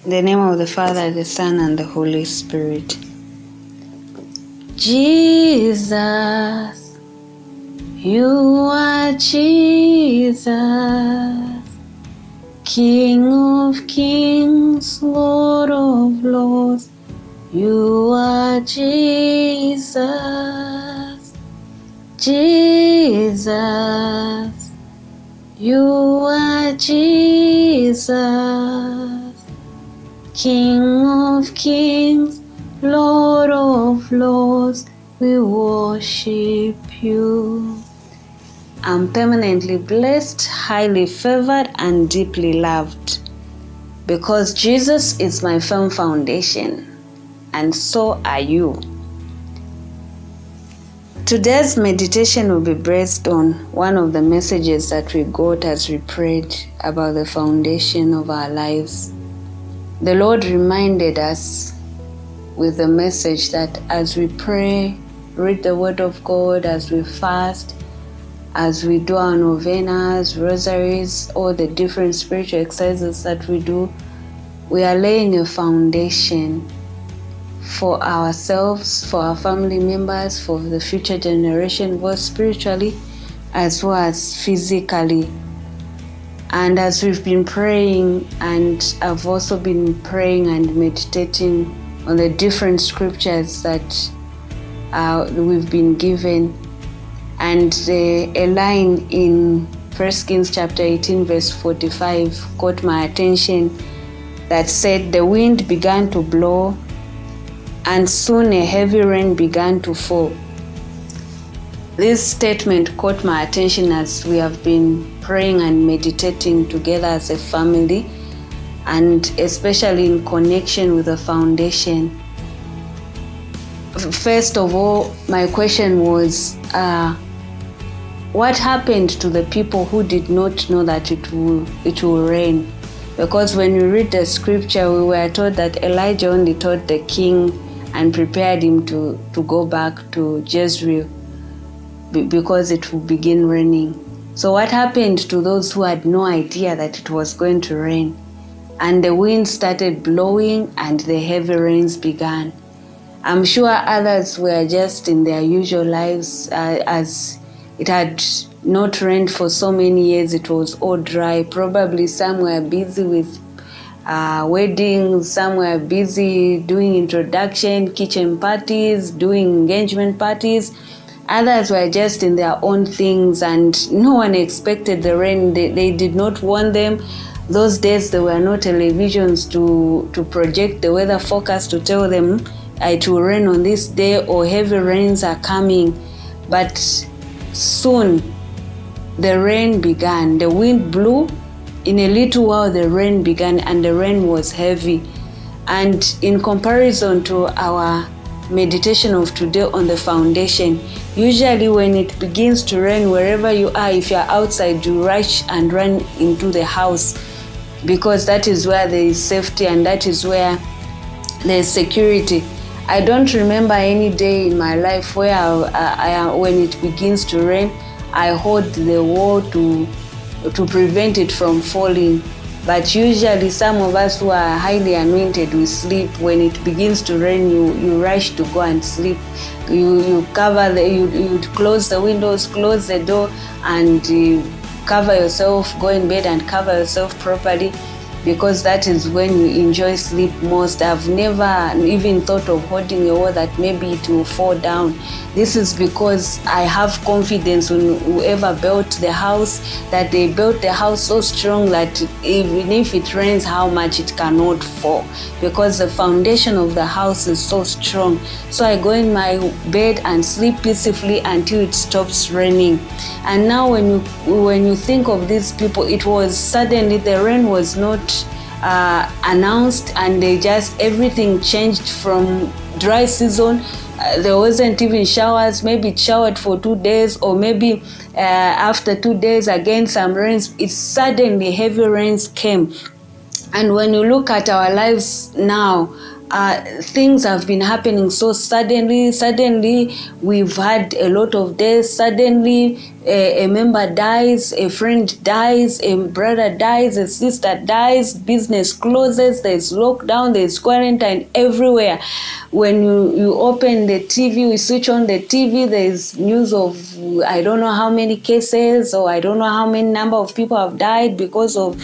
In the name of the Father, the Son, and the Holy Spirit. Jesus, you are Jesus, King of kings, Lord of lords. You are Jesus, Jesus, you are Jesus, King of kings, Lord of lords, we worship you. I'm permanently blessed, highly favored, and deeply loved because Jesus is my firm foundation, and so are you. Today's meditation will be based on one of the messages that we got as we prayed about the foundation of our lives. The Lord reminded us with the message that as we pray, read the Word of God, as we fast, as we do our novenas, rosaries, all the different spiritual exercises that we do, we are laying a foundation for ourselves, for our family members, for the future generation, both spiritually as well as physically. And as we've been praying, and I've also been praying and meditating on the different scriptures that we've been given, and a line in 1 Kings chapter 18 verse 45 caught my attention that said, "The wind began to blow, and soon a heavy rain began to fall." This statement caught my attention as we have been praying and meditating together as a family, and especially in connection with the foundation. First of all, my question was, what happened to the people who did not know that it will rain? Because when we read the scripture, we were told that Elijah only told the king and prepared him to go back to Jezreel because it would begin raining. So what happened to those who had no idea that it was going to rain? And the wind started blowing and the heavy rains began. I'm sure others were just in their usual lives, as it had not rained for so many years. It was all dry. Probably some were busy with weddings, some were busy doing introduction, kitchen parties, doing engagement parties. Others were just in their own things, and no one expected the rain. They did not want them. Those days there were no televisions to project the weather forecast to tell them it will rain on this day or heavy rains are coming. But soon the rain began. The wind blew. In a little while the rain began, and the rain was heavy. And in comparison to our meditation of today on the foundation, usually when it begins to rain, wherever you are, if you're outside, you rush and run into the house, because that is where there is safety and that is where there is security. I don't remember any day in my life where when it begins to rain, I hold the wall to prevent it from falling. But usually some of us who are highly anointed, we sleep. When it begins to rain, you rush to go and sleep. You close the windows, close the door, and cover yourself, go in bed and cover yourself properly, because that is when you enjoy sleep most. I've never even thought of holding a wall that maybe it will fall down. This is because I have confidence in whoever built the house, that they built the house so strong that even if it rains how much, it cannot fall, because the foundation of the house is so strong. So I go in my bed and sleep peacefully until it stops raining. And now when you think of these people, it was suddenly, the rain was not announced, and everything changed from dry season. There wasn't even showers. Maybe it showered for 2 days, or maybe after 2 days again some rains. It suddenly heavy rains came. And when you look at our lives now, things have been happening so suddenly. We've had a lot of deaths. Suddenly a member dies, a friend dies, a brother dies, a sister dies, business closes, there's lockdown, there's quarantine everywhere. When you open the TV, we switch on the TV, there's news of I don't know how many cases, or I don't know how many number of people have died because of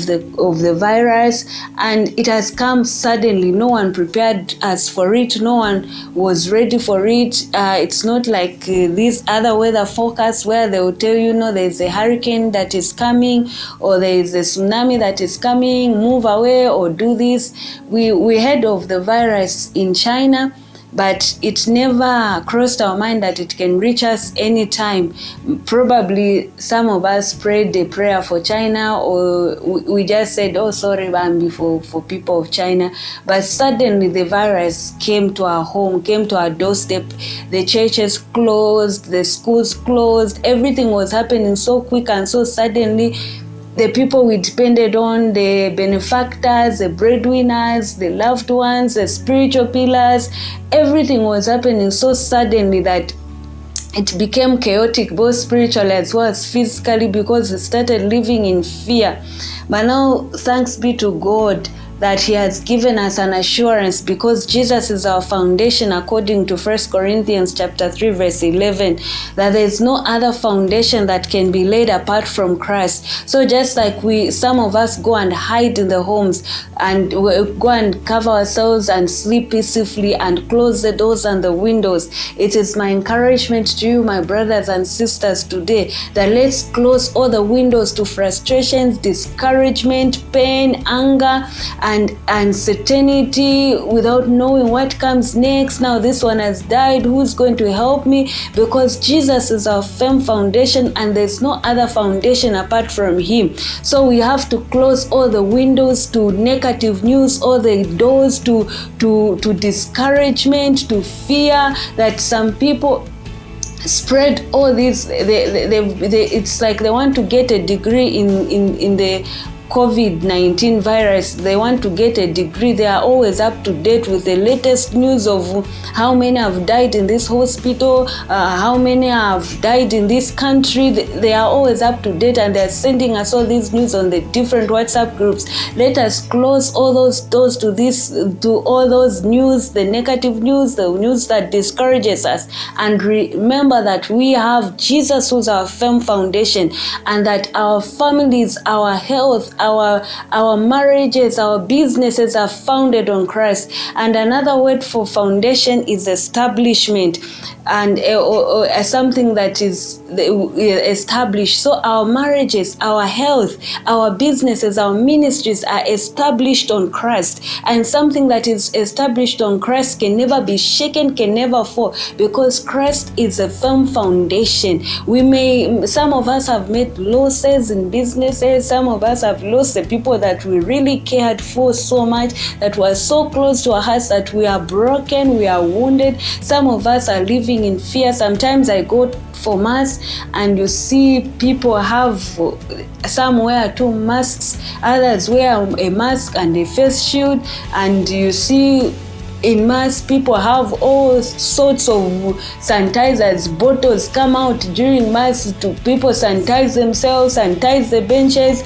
the virus, and it has come suddenly. No one prepared us for it. No one was ready for it. It's not like these other weather forecasts where they will tell you, there's a hurricane that is coming, or there is a tsunami that is coming, move away or do this. We heard of the virus in China, but it never crossed our mind that it can reach us anytime. Probably some of us prayed a prayer for China, or we just said, oh, sorry, Bambi, for people of China. But suddenly the virus came to our home, came to our doorstep. The churches closed, the schools closed. Everything was happening so quick and so suddenly. The people we depended on, the benefactors, the breadwinners, the loved ones, the spiritual pillars, everything was happening so suddenly that it became chaotic, both spiritually as well as physically, because we started living in fear. But now, thanks be to God that he has given us an assurance, because Jesus is our foundation, according to 1 Corinthians chapter 3 verse 11, that there is no other foundation that can be laid apart from Christ. So just like some of us go and hide in the homes, and we go and cover ourselves and sleep peacefully and close the doors and the windows, it is my encouragement to you, my brothers and sisters, today, that let's close all the windows to frustrations, discouragement, pain, anger, and uncertainty, without knowing what comes next. Now this one has died, who's going to help me? Because Jesus is our firm foundation, and there's no other foundation apart from him. So we have to close all the windows to negative news, all the doors to discouragement, to fear, that some people spread all this. It's like they want to get a degree in the COVID-19 virus. They want to get a degree. They are always up to date with the latest news of how many have died in this hospital, how many have died in this country. They are always up to date, and they're sending us all these news on the different WhatsApp groups. Let us close all those doors to all those news, the negative news, the news that discourages us, and remember that we have Jesus, who's our firm foundation, and that our families, our health, our marriages, our businesses are founded on Christ. And another word for foundation is establishment, and something that is established. So our marriages, our health, our businesses, our ministries are established on Christ, and something that is established on Christ can never be shaken, can never fall, because Christ is a firm foundation. Some of us have made losses in businesses, some of us have lost the people that we really cared for so much, that were so close to our hearts, that we are broken, we are wounded. Some of us are living in fear. Sometimes I go for mass and you see people have, some wear 2 masks, others wear a mask and a face shield, and you see in mass people have all sorts of sanitizers bottles come out during mass to people sanitize themselves, sanitize the benches.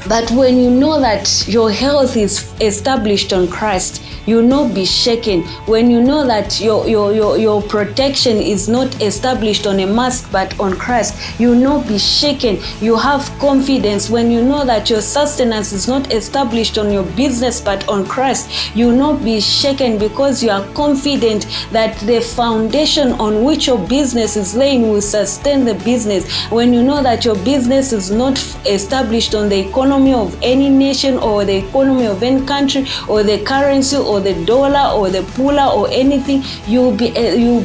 But when you know that your health is established on Christ, you will not be shaken. When you know that your protection is not established on a mask but on Christ, you will not be shaken. You have confidence. When you know that your sustenance is not established on your business but on Christ, you will not be shaken, because you are confident that the foundation on which your business is laying will sustain the business. When you know that your business is not established on the economy of any nation, or the economy of any country, or the currency, or the dollar, or the pula, or anything, you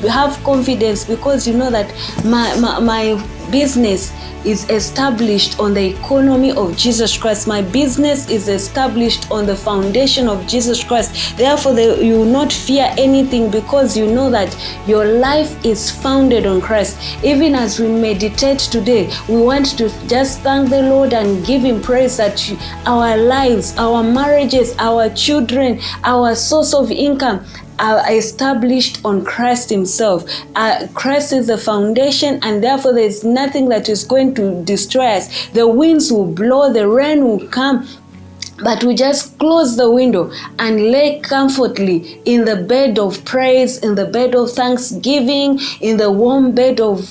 have confidence, because you know that my business is established on the economy of Jesus Christ. My business is established on the foundation of Jesus Christ. Therefore, you will not fear anything, because you know that your life is founded on Christ. Even as we meditate today, we want to just thank the Lord and give him praise that our lives, our marriages, our children, our source of income, are established on Christ himself. Christ is the foundation, and therefore there is nothing that is going to destroy us. The winds will blow, the rain will come, but we just close the window and lay comfortably in the bed of praise, in the bed of thanksgiving, in the warm bed of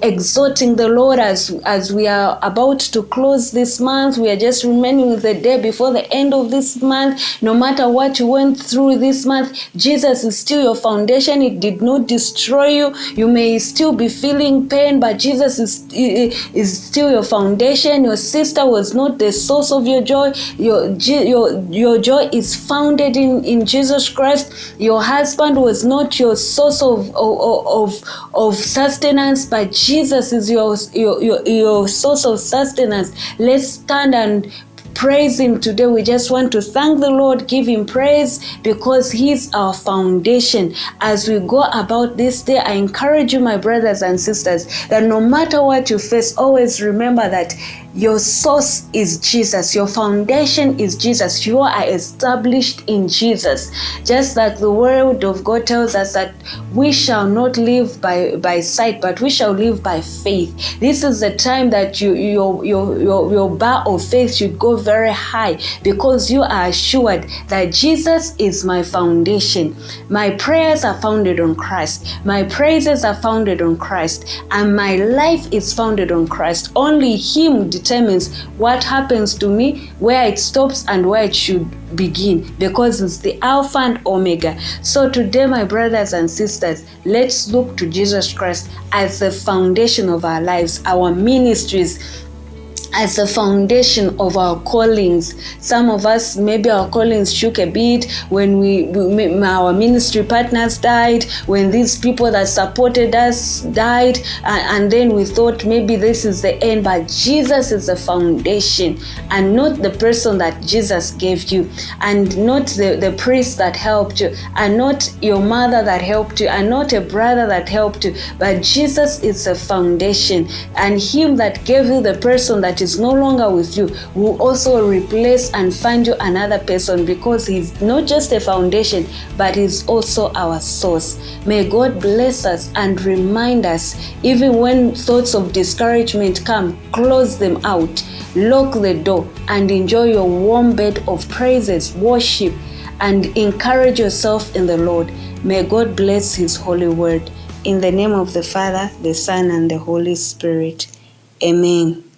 exalting the Lord. As we are about to close this month, we are just remaining with the day before the end of this month. No matter what you went through this month, Jesus is still your foundation. It did not destroy you. You may still be feeling pain, but Jesus is still your foundation. Your sister was not the source of your joy. Your joy is founded in Jesus Christ. Your husband was not your source of sustenance, but Jesus is your source of sustenance. Let's stand and praise him today. We just want to thank the Lord, give him praise, because he's our foundation. As we go about this day, I encourage you, my brothers and sisters, that no matter what you face, always remember that your source is Jesus. Your foundation is Jesus. You are established in Jesus. Just like the word of God tells us that we shall not live by sight, but we shall live by faith. This is the time that your bar of faith should go very high, because you are assured that Jesus is my foundation. My prayers are founded on Christ. My praises are founded on Christ. And my life is founded on Christ. Only him determines what happens to me, where it stops and where it should begin, because it's the Alpha and Omega. So today, my brothers and sisters, let's look to Jesus Christ as the foundation of our lives, our ministries, as the foundation of our callings. Some of us, maybe our callings shook a bit when our ministry partners died, when these people that supported us died, and then we thought maybe this is the end. But Jesus is the foundation, and not the person that Jesus gave you, and not the priest that helped you, and not your mother that helped you, and not a brother that helped you, but Jesus is the foundation. And him that gave you the person that is no longer with you will also replace and find you another person, because he's not just a foundation, but he's also our source. May God bless us and remind us, even when thoughts of discouragement come, close them out, lock the door, and enjoy your warm bed of praises, worship, and encourage yourself in the Lord. May God bless his holy word. In the name of the Father, the Son, and the Holy Spirit. Amen.